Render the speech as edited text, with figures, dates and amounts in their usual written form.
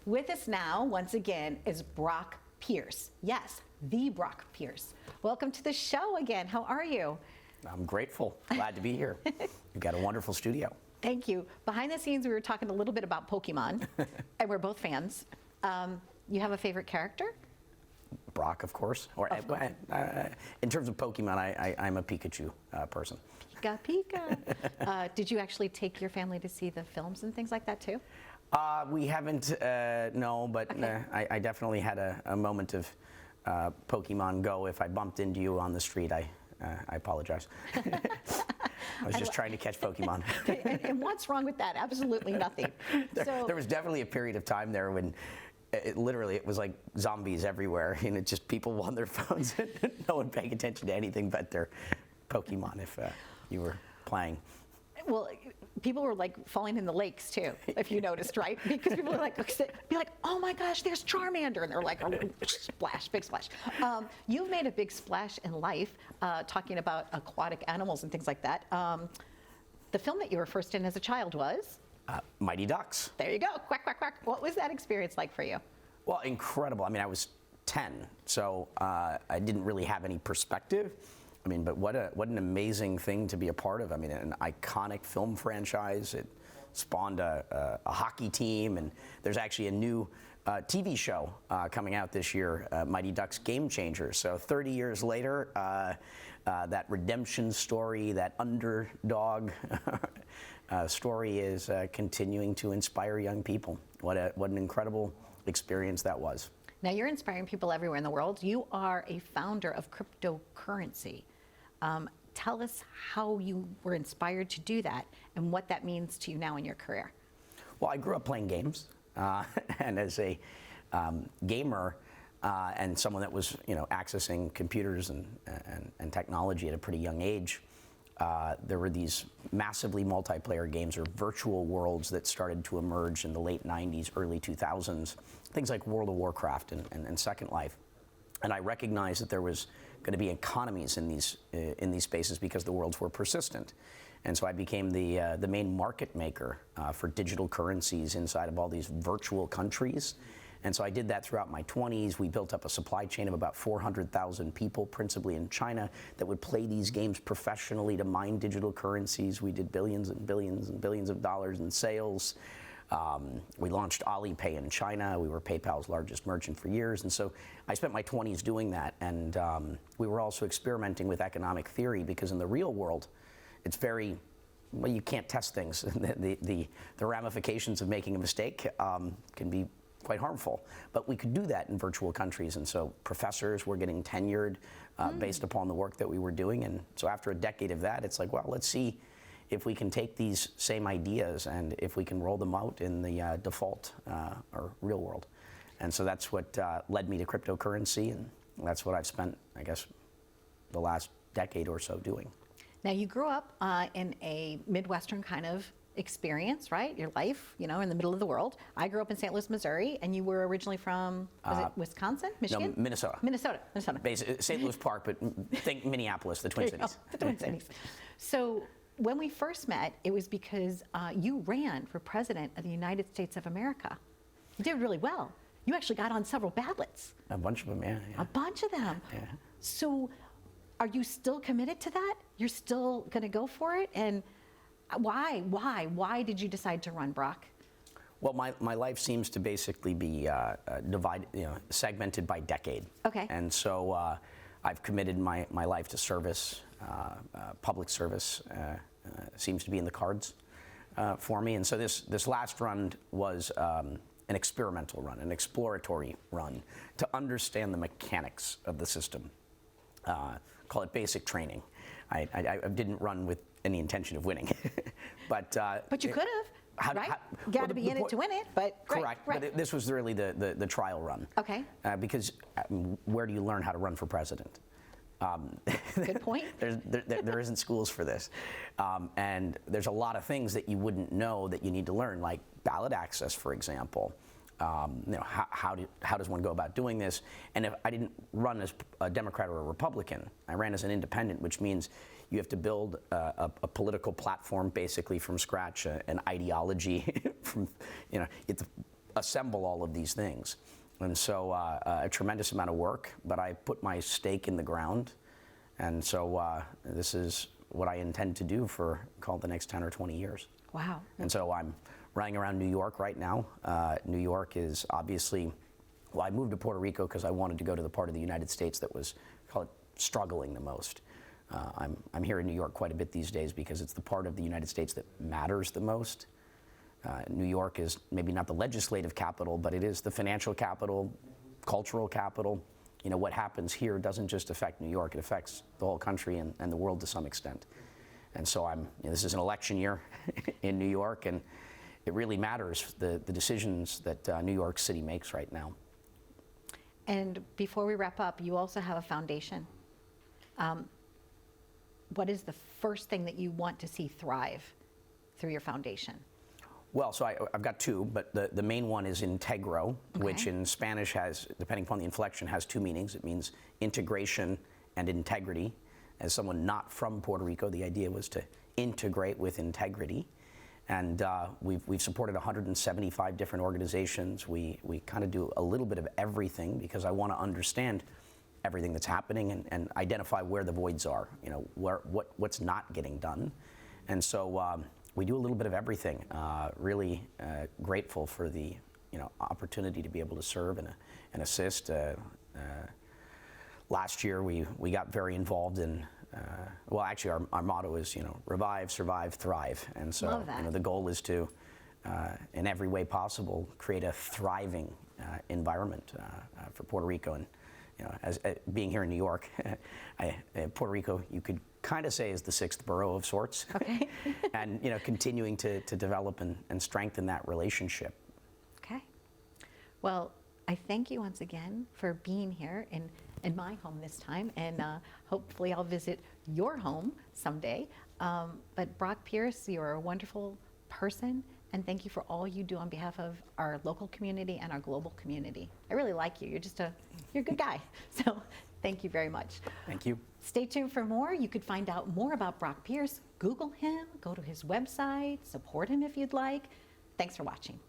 With us now, once again, is Brock Pierce. Yes, the Brock Pierce. Welcome to the show again. How are you? I'm grateful. Glad to be here. You've got a wonderful studio. Thank you. Behind the scenes, we were talking a little bit about Pokemon, and we're both fans. You have a favorite character? Brock, of course. Or in terms of Pokemon, I'm a Pikachu person. Pika, Pika. Did you actually take your family to see the films and things like that too? We haven't, no, but Okay. I definitely had a moment of Pokemon Go. If I bumped into you on the street, I apologize. I was just trying to catch Pokemon. And what's wrong with that? Absolutely nothing. There was definitely a period of time there when it was like zombies everywhere, and it just people on their phones, no one paying attention to anything but their Pokemon if you were playing. Well, people were like falling in the lakes too, if you noticed, right? Because people were like, be like, oh my gosh, there's Charmander, and they're like, oh, splash, big splash. You've made a big splash in life, talking about aquatic animals and things like that. The film that you were first in as a child was? Mighty Ducks. There you go, quack, quack, quack. What was that experience like for you? Well, incredible. I mean, I was 10, so I didn't really have any perspective. I mean, but what an amazing thing to be a part of. I mean, an iconic film franchise. It spawned a hockey team, and there's actually a new TV show coming out this year, Mighty Ducks Game Changers. So 30 years later, that redemption story, that underdog story is continuing to inspire young people. What an incredible experience that was. Now, you're inspiring people everywhere in the world. You are a founder of Cryptocurrency. Tell us how you were inspired to do that and what that means to you now in your career. Well, I grew up playing games, and as a gamer and someone that was, accessing computers and technology at a pretty young age, there were these massively multiplayer games or virtual worlds that started to emerge in the late 90s, early 2000s, things like World of Warcraft and Second Life. And I recognized that there was going to be economies in these spaces because the worlds were persistent. And so I became the main market maker for digital currencies inside of all these virtual countries. And so I did that throughout my 20s. We built up a supply chain of about 400,000 people, principally in China, that would play these games professionally to mine digital currencies. We did billions and billions and billions of dollars in sales. We launched Alipay in China. We were PayPal's largest merchant for years. And so I spent my 20s doing that. And we were also experimenting with economic theory because in the real world, it's very, well, you can't test things. The ramifications of making a mistake can be quite harmful. But we could do that in virtual countries. And so professors were getting tenured based upon the work that we were doing. And so after a decade of that, it's like, well, let's see if we can take these same ideas and if we can roll them out in the default or real world. And so that's what led me to cryptocurrency, and that's what I've spent, I guess, the last decade or so doing. Now, you grew up in a Midwestern kind of experience, right? Your life, in the middle of the world. I grew up in St. Louis, Missouri, and you were originally from, was it Wisconsin, Michigan? No, Minnesota. Minnesota. St. Louis Park, but think Minneapolis, the Twin Cities. The Twin Cities. So when we first met, it was because you ran for president of the United States of America. You did really well. You actually got on several ballots. A bunch of them, yeah. A bunch of them. Yeah. So are you still committed to that? You're still going to go for it? And why? Why did you decide to run, Brock? Well, my life seems to basically be divided, segmented by decade. Okay. And so I've committed my life to service. Public service seems to be in the cards for me. And so this last run was an experimental run, an exploratory run to understand the mechanics of the system. Call it basic training. I didn't run with any intention of winning, but you could have, right? You got to be in it to win it, but correct. Right. But this was really the trial run. Okay. Because where do you learn how to run for president? Good point. There isn't schools for this, and there's a lot of things that you wouldn't know that you need to learn, like ballot access, for example. How does one go about doing this? And if I didn't run as a Democrat or a Republican, I ran as an independent, which means you have to build a political platform basically from scratch, an ideology from, you have to assemble all of these things. And so a tremendous amount of work, but I put my stake in the ground. And so this is what I intend to do for, call it, the next 10 or 20 years. Wow. And so I'm running around New York right now. New York is obviously, well, I moved to Puerto Rico because I wanted to go to the part of the United States that was, call it, struggling the most. I'm here in New York quite a bit these days because it's the part of the United States that matters the most. New York is maybe not the legislative capital, but it is the financial capital, cultural capital. You know, what happens here doesn't just affect New York, it affects the whole country and the world to some extent. And so this is an election year in New York, and it really matters, the decisions that New York City makes right now. And before we wrap up, you also have a foundation. What is the first thing that you want to see thrive through your foundation? Well, so I've got two, but the main one is Integro, Okay. which in Spanish has, depending upon the inflection, has two meanings. It means integration and integrity. As someone not from Puerto Rico, the idea was to integrate with integrity. And we've supported 175 different organizations. We kind of do a little bit of everything because I want to understand everything that's happening and identify where the voids are, you know, what's not getting done. And so we do a little bit of everything. Really grateful for the opportunity to be able to serve and assist. Last year we got very involved in, well, actually our motto is revive, survive, thrive. And so Love that. the goal is to, in every way possible, create a thriving environment for Puerto Rico. And as being here in New York, Puerto Rico, you could kind of say is the sixth borough of sorts. Okay. And continuing to develop and strengthen that relationship. Okay. Well, I thank you once again for being here in my home this time, and hopefully I'll visit your home someday. But Brock Pierce, you're a wonderful person, and thank you for all you do on behalf of our local community and our global community. I really like you. You're a good guy. So thank you very much. Thank you. Stay tuned for more. You could find out more about Brock Pierce. Google him, go to his website, support him if you'd like. Thanks for watching.